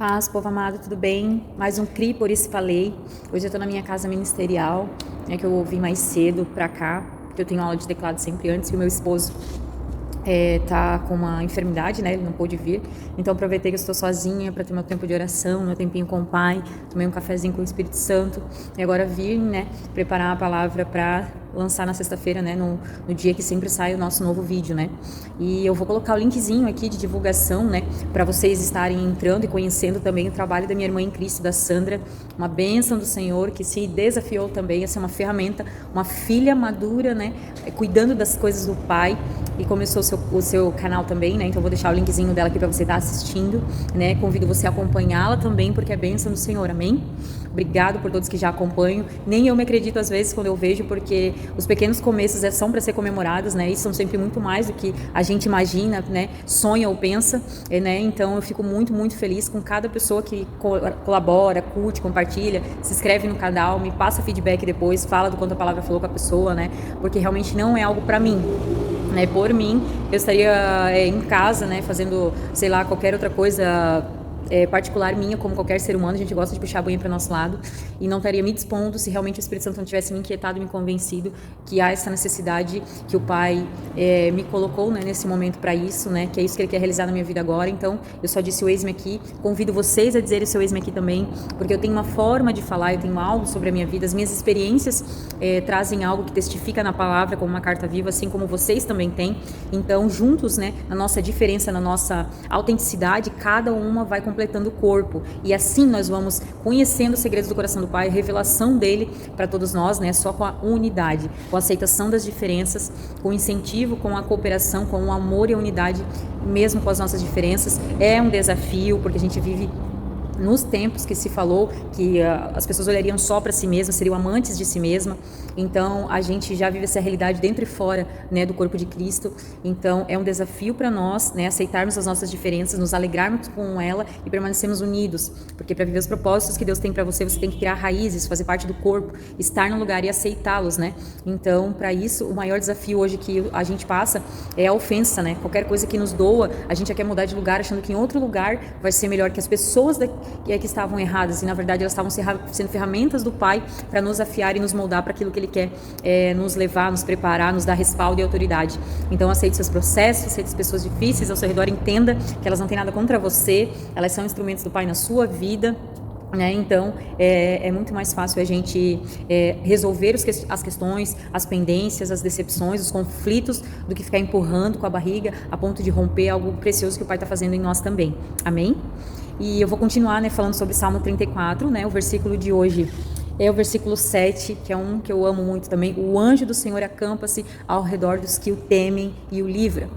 Paz, povo amado, tudo bem? Mais um CRI, por isso falei. Hoje eu tô na minha casa ministerial, que eu vim mais cedo pra cá, porque eu tenho aula de teclado sempre antes, e o meu esposo tá com uma enfermidade, né? Ele não pôde vir. Então aproveitei que eu estou sozinha para ter meu tempo de oração, meu tempinho com o Pai, tomei um cafezinho com o Espírito Santo e agora vim, né, preparar a palavra para lançar na sexta-feira, né, no dia que sempre sai o nosso novo vídeo, né? E eu vou colocar o linkzinho aqui de divulgação, né, para vocês estarem entrando e conhecendo também o trabalho da minha irmã em Cristo, da Sandra, uma bênção do Senhor que se desafiou também a ser uma ferramenta, uma filha madura, né, cuidando das coisas do Pai. E começou o seu canal também, né? Então eu vou deixar o linkzinho dela aqui para você estar assistindo, né? Convido você a acompanhá-la também, porque é bênção do Senhor, amém? Obrigado por todos que já acompanham. Nem eu me acredito às vezes quando eu vejo, porque os pequenos começos são para ser comemorados, né? E são sempre muito mais do que a gente imagina, né? Sonha ou pensa, né? Então eu fico muito, muito feliz com cada pessoa que colabora, curte, compartilha, se inscreve no canal, me passa feedback depois, fala do quanto a palavra falou com a pessoa, né? Porque realmente não é algo para mim. Né, por mim, eu estaria em casa, né, fazendo, sei lá, qualquer outra coisa particular minha, como qualquer ser humano. A gente gosta de puxar a banha para o nosso lado e não estaria me dispondo se realmente o Espírito Santo não tivesse me inquietado e me convencido que há essa necessidade que o Pai me colocou, né, nesse momento para isso, né, que é isso que Ele quer realizar na minha vida agora. Então, eu só disse o eis-me aqui, convido vocês a dizerem o seu eis-me aqui também, porque eu tenho uma forma de falar, eu tenho algo sobre a minha vida, as minhas experiências trazem algo que testifica na palavra como uma carta viva, assim como vocês também têm. Então, juntos, né, na nossa diferença, na nossa autenticidade, cada uma vai completando o corpo, e assim nós vamos conhecendo os segredos do coração do Pai, a revelação dele para todos nós, né? Só com a unidade, com a aceitação das diferenças, com o incentivo, com a cooperação, com o amor e a unidade, mesmo com as nossas diferenças. É um desafio, porque a gente vive nos tempos que se falou que as pessoas olhariam só para si mesmas, seriam amantes de si mesma. Então a gente já vive essa realidade dentro e fora, né, do corpo de Cristo. Então é um desafio para nós, né, aceitarmos as nossas diferenças, nos alegrarmos com ela e permanecermos unidos, porque para viver os propósitos que Deus tem para você, você tem que criar raízes, fazer parte do corpo, estar no lugar e aceitá-los, né? Então, para isso, o maior desafio hoje que a gente passa é a ofensa, né? Qualquer coisa que nos doa, a gente já quer mudar de lugar, achando que em outro lugar vai ser melhor, que as pessoas que estavam erradas, e na verdade elas estavam sendo ferramentas do Pai para nos afiar e nos moldar para aquilo que Ele quer nos levar, nos preparar, nos dar respaldo e autoridade. Então aceite seus processos, aceite as pessoas difíceis ao seu redor, entenda que elas não têm nada contra você, elas são instrumentos do Pai na sua vida. Então é muito mais fácil a gente resolver as questões, as pendências, as decepções, os conflitos, do que ficar empurrando com a barriga a ponto de romper algo precioso que o Pai está fazendo em nós também, amém? E eu vou continuar, né, falando sobre Salmo 34, né, o versículo de hoje é o versículo 7, que é um que eu amo muito também. O anjo do Senhor acampa-se ao redor dos que o temem e o livra.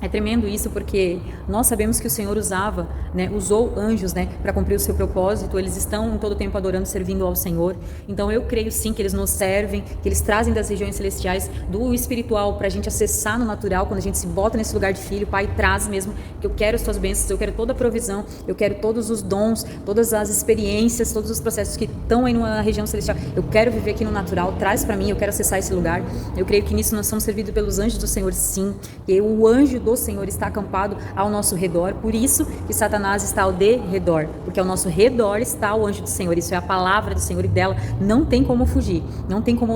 É tremendo isso, porque nós sabemos que o Senhor usou anjos, né, para cumprir o seu propósito. Eles estão em todo tempo adorando, servindo ao Senhor. Então eu creio sim que eles nos servem, que eles trazem das regiões celestiais do espiritual para a gente acessar no natural. Quando a gente se bota nesse lugar de filho, o Pai traz mesmo que eu quero as tuas bênçãos, eu quero toda a provisão, eu quero todos os dons, todas as experiências, todos os processos que estão aí na região celestial. Eu quero viver aqui no natural, traz para mim, eu quero acessar esse lugar. Eu creio que nisso nós somos servidos pelos anjos do Senhor, sim. E o anjo do Senhor está acampado ao nosso redor, por isso que Satanás está ao derredor, porque ao nosso redor está o anjo do Senhor. Isso é a palavra do Senhor, e dela não tem como fugir, não tem como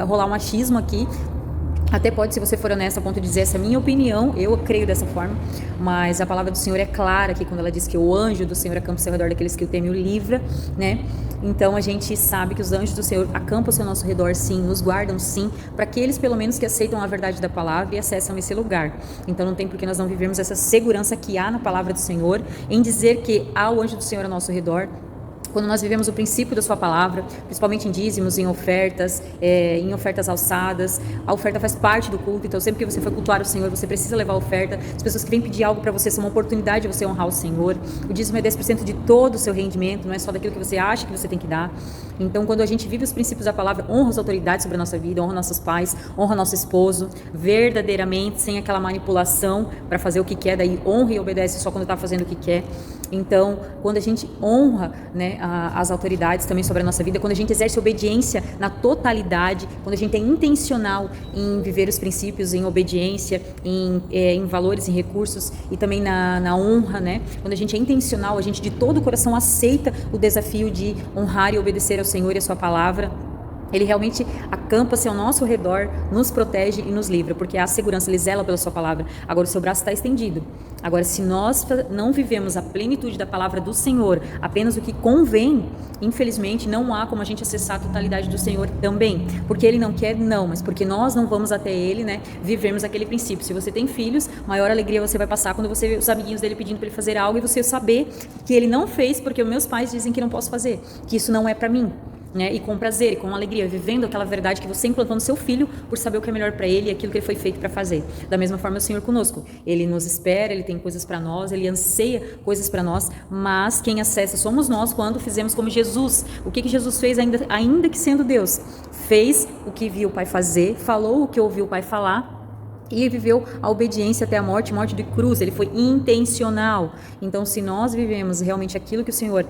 rolar um achismo aqui. Até pode, se você for honesta, a ponto de dizer essa é a minha opinião, eu creio dessa forma, mas a palavra do Senhor é clara aqui quando ela diz que o anjo do Senhor acampa-se ao redor daqueles que o temem e o livra, né? Então a gente sabe que os anjos do Senhor acampam-se ao nosso redor, sim, nos guardam, sim, para aqueles pelo menos que aceitam a verdade da palavra e acessam esse lugar. Então não tem por que nós não vivermos essa segurança que há na palavra do Senhor em dizer que há o anjo do Senhor ao nosso redor. Quando nós vivemos o princípio da sua palavra, principalmente em dízimos, em ofertas alçadas, a oferta faz parte do culto. Então sempre que você for cultuar o Senhor, você precisa levar a oferta. As pessoas que vêm pedir algo para você são uma oportunidade de você honrar o Senhor. O dízimo é 10% de todo o seu rendimento, não é só daquilo que você acha que você tem que dar. Então quando a gente vive os princípios da palavra, honra as autoridades sobre a nossa vida, honra nossos pais, honra nosso esposo, verdadeiramente, sem aquela manipulação para fazer o que quer, daí honra e obedece só quando está fazendo o que quer. Então, quando a gente honra, né, as autoridades também sobre a nossa vida, quando a gente exerce obediência na totalidade, quando a gente é intencional em viver os princípios, em obediência, em valores, em recursos e também na honra, né? Quando a gente é intencional, a gente de todo o coração aceita o desafio de honrar e obedecer ao Senhor e a sua palavra. Ele realmente acampa-se ao nosso redor, nos protege e nos livra, porque há segurança, ele zela pela sua palavra. Agora o seu braço está estendido. Agora, se nós não vivemos a plenitude da palavra do Senhor, apenas o que convém, infelizmente não há como a gente acessar a totalidade do Senhor também, porque ele não quer, não, mas porque nós não vamos até ele, né, vivermos aquele princípio. Se você tem filhos, maior alegria você vai passar quando você vê os amiguinhos dele pedindo para ele fazer algo e você saber que ele não fez porque os meus pais dizem que não posso fazer, que isso não é para mim. Né? E com prazer e com alegria, vivendo aquela verdade que você implantou no seu filho por saber o que é melhor para ele e aquilo que ele foi feito para fazer. Da mesma forma o Senhor conosco, ele nos espera, ele tem coisas para nós, ele anseia coisas para nós, mas quem acessa somos nós quando fizemos como Jesus. O que Jesus fez ainda que sendo Deus? Fez o que viu o Pai fazer, falou o que ouviu o Pai falar e viveu a obediência até a morte de cruz. Ele foi intencional. Então, se nós vivemos realmente aquilo que o Senhor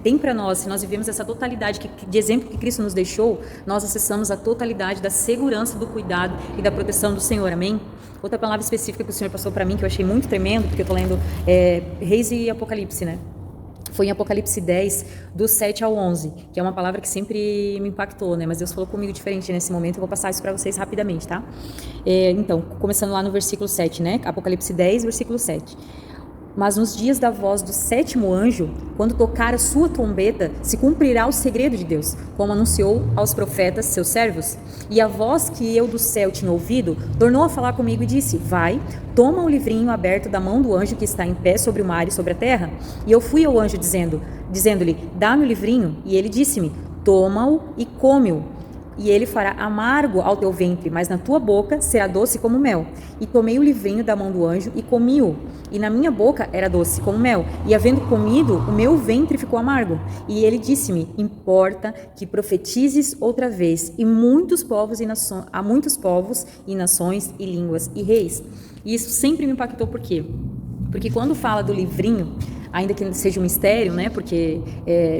tem para nós, se nós vivemos essa totalidade de exemplo que Cristo nos deixou, nós acessamos a totalidade da segurança, do cuidado e da proteção do Senhor. Amém? Outra palavra específica que o Senhor passou para mim, que eu achei muito tremendo, porque eu estou lendo Reis e Apocalipse, né? Foi em Apocalipse 10, do 7 ao 11, que é uma palavra que sempre me impactou, né? Mas Deus falou comigo diferente nesse momento, eu vou passar isso para vocês rapidamente, tá? Então, começando lá no versículo 7, né? Apocalipse 10, versículo 7. Mas nos dias da voz do sétimo anjo, quando tocar a sua trombeta, se cumprirá o segredo de Deus, como anunciou aos profetas, seus servos. E a voz que eu do céu tinha ouvido, tornou a falar comigo e disse: vai, toma o livrinho aberto da mão do anjo que está em pé sobre o mar e sobre a terra. E eu fui ao anjo dizendo-lhe: dá-me o livrinho. E ele disse-me: toma-o e come-o. E ele fará amargo ao teu ventre, mas na tua boca será doce como mel. E tomei o livrinho da mão do anjo e comi-o. E na minha boca era doce como mel. E havendo comido, o meu ventre ficou amargo. E ele disse-me: importa que profetizes outra vez, e muitos povos há muitos povos e nações e línguas e reis. E isso sempre me impactou, por quê? Porque quando fala do livrinho, ainda que seja um mistério, né? Porque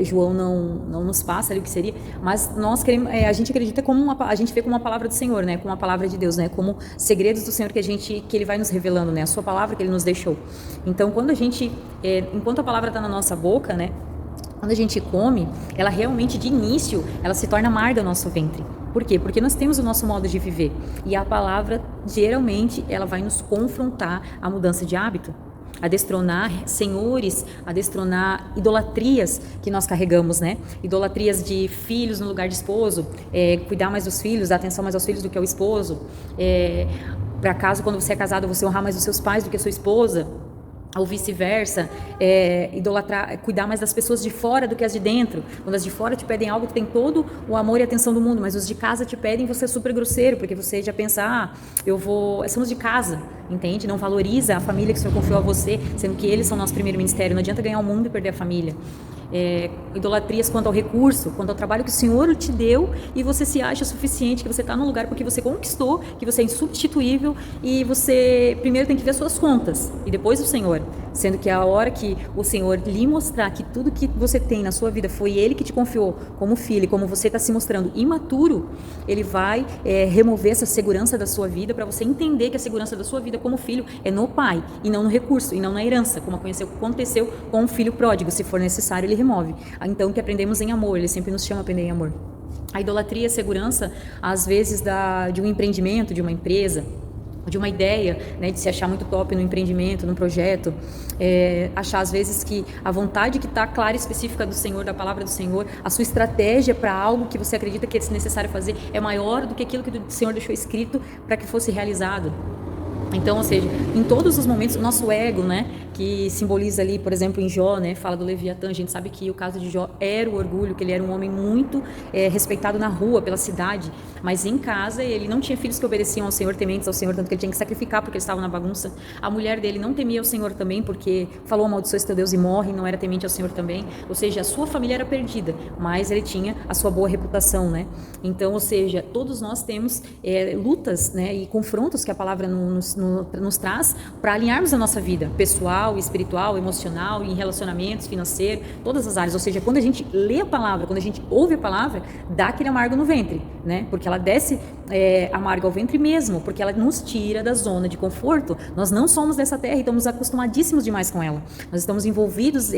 João não nos passa ali o que seria, mas nós queremos, a gente acredita a gente vê como uma palavra do Senhor, né? Como uma palavra de Deus, né? Como segredos do Senhor que Ele vai nos revelando, né? A sua palavra que Ele nos deixou. Então, quando a gente, enquanto a palavra está na nossa boca, né? Quando a gente come, ela realmente de início, ela se torna amarga no nosso ventre. Por quê? Porque nós temos o nosso modo de viver e a palavra geralmente ela vai nos confrontar a mudança de hábito, a destronar senhores, a destronar idolatrias que nós carregamos, né? Idolatrias de filhos no lugar de esposo, cuidar mais dos filhos, dar atenção mais aos filhos do que ao esposo. Por acaso, quando você é casado, você honrar mais os seus pais do que a sua esposa, ou vice-versa, idolatrar, cuidar mais das pessoas de fora do que as de dentro. Quando as de fora te pedem algo, tu tem todo o amor e a atenção do mundo, mas os de casa te pedem, você é super grosseiro, porque você já pensa, somos de casa, entende? Não valoriza a família que o Senhor confiou a você, sendo que eles são nosso primeiro ministério. Não adianta ganhar o mundo e perder a família. Idolatrias quanto ao recurso, quanto ao trabalho que o Senhor te deu e você se acha suficiente, que você está num lugar porque você conquistou, que você é insubstituível e você primeiro tem que ver as suas contas e depois o Senhor, sendo que a hora que o Senhor lhe mostrar que tudo que você tem na sua vida foi Ele que te confiou como filho, e como você está se mostrando imaturo, Ele vai remover essa segurança da sua vida para você entender que a segurança da sua vida como filho é no Pai e não no recurso e não na herança, como aconteceu com o filho pródigo. Se for necessário, Ele remove. Então, que aprendemos em amor, Ele sempre nos chama a aprender em amor. A idolatria, a segurança, às vezes, de um empreendimento, de uma empresa, de uma ideia, né, de se achar muito top no empreendimento, no projeto, achar às vezes que a vontade que está clara e específica do Senhor, da palavra do Senhor, a sua estratégia para algo que você acredita que é necessário fazer é maior do que aquilo que o Senhor deixou escrito para que fosse realizado. Então, ou seja, em todos os momentos, o nosso ego, né, que simboliza ali, por exemplo, em Jó, né, fala do Leviatã, a gente sabe que o caso de Jó era o orgulho, que ele era um homem muito respeitado na rua, pela cidade, mas em casa ele não tinha filhos que obedeciam ao Senhor, tementes ao Senhor, tanto que ele tinha que sacrificar porque eles estavam na bagunça. A mulher dele não temia ao Senhor também, porque falou: amaldiçoa esse teu Deus e morre, não era temente ao Senhor também. Ou seja, a sua família era perdida, mas ele tinha a sua boa reputação, né? Então, ou seja, todos nós temos lutas, né, e confrontos que a palavra nos nos traz para alinharmos a nossa vida pessoal, espiritual, emocional, em relacionamentos, financeiro, todas as áreas. Ou seja, quando a gente lê a palavra, quando a gente ouve a palavra, dá aquele amargo no ventre, né? Porque ela desce amarga ao ventre mesmo, porque ela nos tira da zona de conforto. Nós não somos dessa terra e estamos acostumadíssimos demais com ela. Nós estamos envolvidos,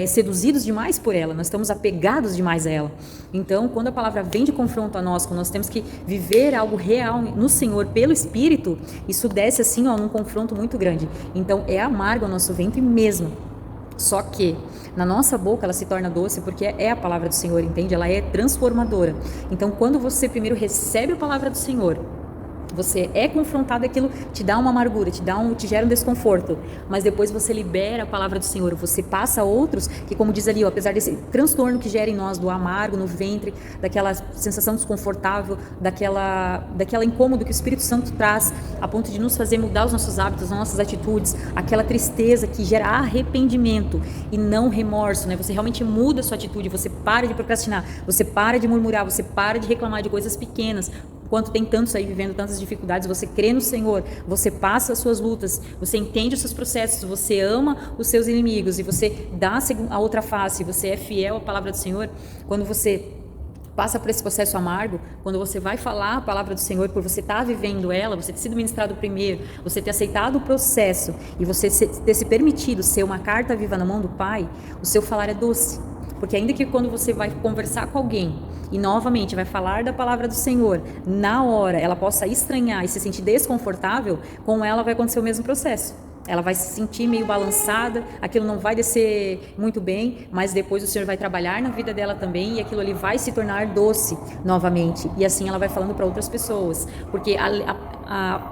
seduzidos demais por ela. Nós estamos apegados demais a ela. Então, quando a palavra vem de confronto a nós, quando nós temos que viver algo real no Senhor pelo Espírito, isso desce assim, num confronto muito grande. Então, é amargo ao nosso ventre mesmo. Só que na nossa boca ela se torna doce porque é a palavra do Senhor, entende? Ela é transformadora. Então, quando você primeiro recebe a palavra do Senhor, você é confrontado, aquilo te dá uma amargura, te gera um desconforto, mas depois você libera a palavra do Senhor, você passa a outros que, como diz ali, apesar desse transtorno que gera em nós, do amargo no ventre, daquela sensação desconfortável, daquela incômodo que o Espírito Santo traz, a ponto de nos fazer mudar os nossos hábitos, as nossas atitudes, aquela tristeza que gera arrependimento e não remorso, né? Você realmente muda a sua atitude, você para de procrastinar, você para de murmurar, você para de reclamar de coisas pequenas. Enquanto tem tantos aí vivendo tantas dificuldades, você crê no Senhor, você passa as suas lutas, você entende os seus processos, você ama os seus inimigos e você dá a outra face, você é fiel à palavra do Senhor. Quando você passa por esse processo amargo, quando você vai falar a palavra do Senhor, por você estar vivendo ela, você ter sido ministrado primeiro, você ter aceitado o processo e você ter se permitido ser uma carta viva na mão do Pai, o seu falar é doce. Porque ainda que quando você vai conversar com alguém e novamente vai falar da palavra do Senhor, na hora ela possa estranhar e se sentir desconfortável, com ela vai acontecer o mesmo processo. Ela vai se sentir meio balançada, aquilo não vai descer muito bem, mas depois o Senhor vai trabalhar na vida dela também e aquilo ali vai se tornar doce novamente. E assim ela vai falando para outras pessoas. Porque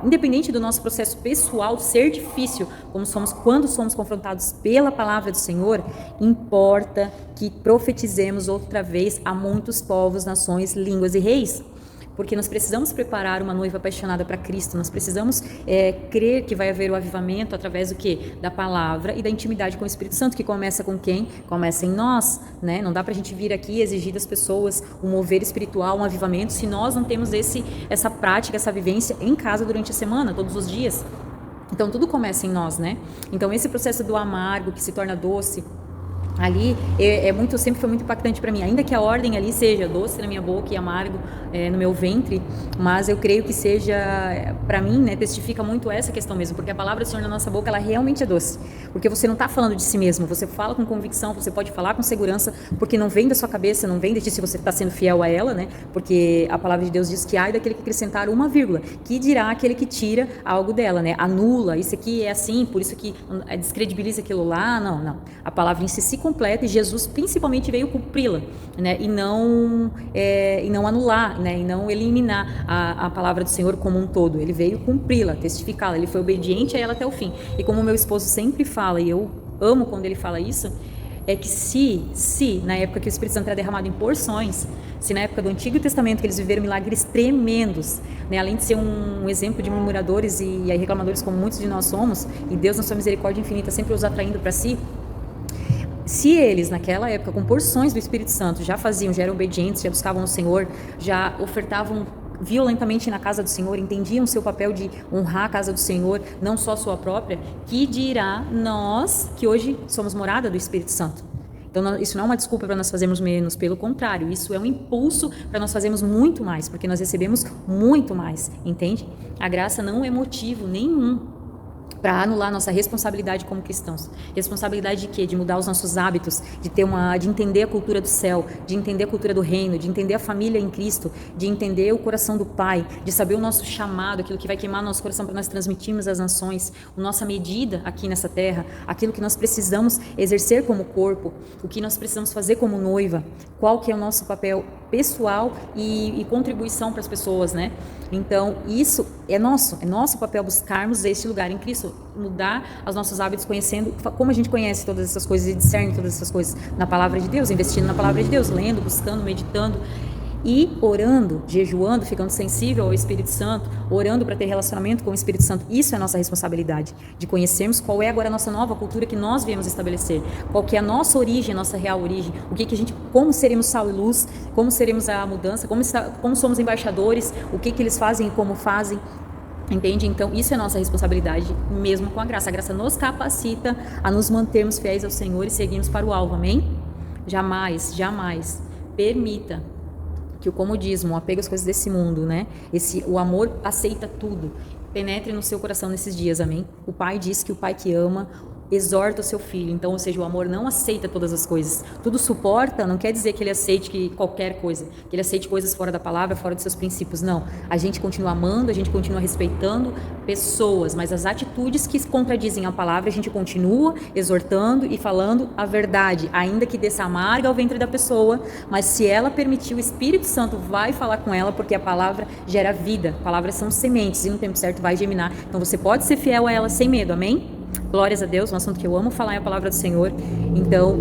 independente do nosso processo pessoal ser difícil, quando somos confrontados pela palavra do Senhor, importa que profetizemos outra vez a muitos povos, nações, línguas e reis. Porque nós precisamos preparar uma noiva apaixonada para Cristo, nós precisamos crer que vai haver o avivamento através do quê? Da palavra e da intimidade com o Espírito Santo, que começa com quem? Começa em nós, né? Não dá para a gente vir aqui e exigir das pessoas um mover espiritual, um avivamento, se nós não temos essa prática, essa vivência em casa durante a semana, todos os dias. Então tudo começa em nós, né? Então esse processo do amargo que se torna doce, ali sempre foi muito impactante para mim, ainda que a ordem ali seja doce na minha boca e amargo no meu ventre, mas eu creio que seja, para mim, né, testifica muito essa questão mesmo, porque a palavra do Senhor na nossa boca, ela realmente é doce, porque você não está falando de si mesmo, você fala com convicção, você pode falar com segurança, porque não vem da sua cabeça, não vem de ti, se você está sendo fiel a ela, né, porque a palavra de Deus diz que ai daquele que acrescentar uma vírgula, que dirá aquele que tira algo dela, né, anula, isso aqui é assim, por isso que descredibiliza aquilo lá, não, a palavra em si se completa e Jesus principalmente veio cumpri-la, né, e não anular, né, e não eliminar a palavra do Senhor como um todo. Ele veio cumpri-la, testificá-la, ele foi obediente a ela até o fim. E como o meu esposo sempre fala, e eu amo quando ele fala isso, é que se na época que o Espírito Santo era derramado em porções, se na época do Antigo Testamento que eles viveram milagres tremendos, né, além de ser um exemplo de murmuradores e reclamadores como muitos de nós somos, e Deus na sua misericórdia infinita sempre os atraindo para si, se eles, naquela época, com porções do Espírito Santo, já eram obedientes, já buscavam o Senhor, já ofertavam violentamente na casa do Senhor, entendiam o seu papel de honrar a casa do Senhor, não só a sua própria, que dirá nós, que hoje somos morada do Espírito Santo. Então, isso não é uma desculpa para nós fazermos menos, pelo contrário, isso é um impulso para nós fazermos muito mais, porque nós recebemos muito mais, entende? A graça não é motivo nenhum para anular nossa responsabilidade como cristãos. Responsabilidade de quê? De mudar os nossos hábitos, de entender a cultura do céu, de entender a cultura do reino, de entender a família em Cristo, de entender o coração do Pai, de saber o nosso chamado, aquilo que vai queimar nosso coração para nós transmitirmos às nações, a nossa medida aqui nessa terra, aquilo que nós precisamos exercer como corpo, o que nós precisamos fazer como noiva, qual que é o nosso papel pessoal e contribuição para as pessoas, né? Então, isso é nosso papel buscarmos este lugar em Cristo, mudar os nossos hábitos, conhecendo como a gente conhece todas essas coisas e discerne todas essas coisas na palavra de Deus, investindo na palavra de Deus, lendo, buscando, meditando e orando, jejuando, ficando sensível ao Espírito Santo, orando para ter relacionamento com o Espírito Santo. Isso é a nossa responsabilidade, de conhecermos qual é agora a nossa nova cultura que nós viemos estabelecer, qual que é a nossa origem, a nossa real origem, como seremos sal e luz, como seremos a mudança, como somos embaixadores, o que eles fazem e como fazem. Entende? Então, isso é nossa responsabilidade, mesmo com a graça. A graça nos capacita a nos mantermos fiéis ao Senhor e seguirmos para o alvo, amém? Jamais, jamais permita que o comodismo, o apego às coisas desse mundo, né? O amor aceita tudo, penetre no seu coração nesses dias, amém? O Pai diz que o Pai que ama exorta o seu filho, então, ou seja, o amor não aceita todas as coisas, tudo suporta, não quer dizer que ele aceite qualquer coisa, que ele aceite coisas fora da palavra, fora dos seus princípios, não, a gente continua amando, a gente continua respeitando pessoas, mas as atitudes que contradizem a palavra, a gente continua exortando e falando a verdade, ainda que desça amarga ao ventre da pessoa, mas se ela permitir, o Espírito Santo vai falar com ela, porque a palavra gera vida, palavras são sementes, e no tempo certo vai germinar, então você pode ser fiel a ela sem medo, amém? Glórias a Deus, um assunto que eu amo falar é a palavra do Senhor. Então,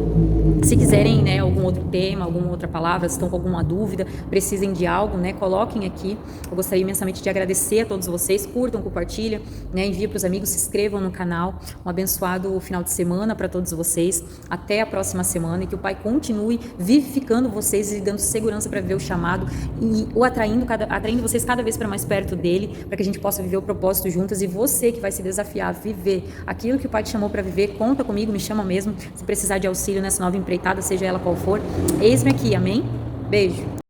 se quiserem, né, algum outro tema, alguma outra palavra, se estão com alguma dúvida, precisem de algo, né, coloquem aqui. Eu gostaria imensamente de agradecer a todos vocês, curtam, compartilhem, né, enviem para os amigos, se inscrevam no canal. Um abençoado final de semana para todos vocês. Até a próxima semana e que o Pai continue vivificando vocês e dando segurança para viver o chamado e o atraindo vocês cada vez para mais perto dele, para que a gente possa viver o propósito juntas e você que vai se desafiar a viver aquilo que o Pai te chamou para viver, conta comigo, me chama mesmo, se precisar de auxílio nessa nova empreitada, seja ela qual for, eis-me aqui, amém? Beijo.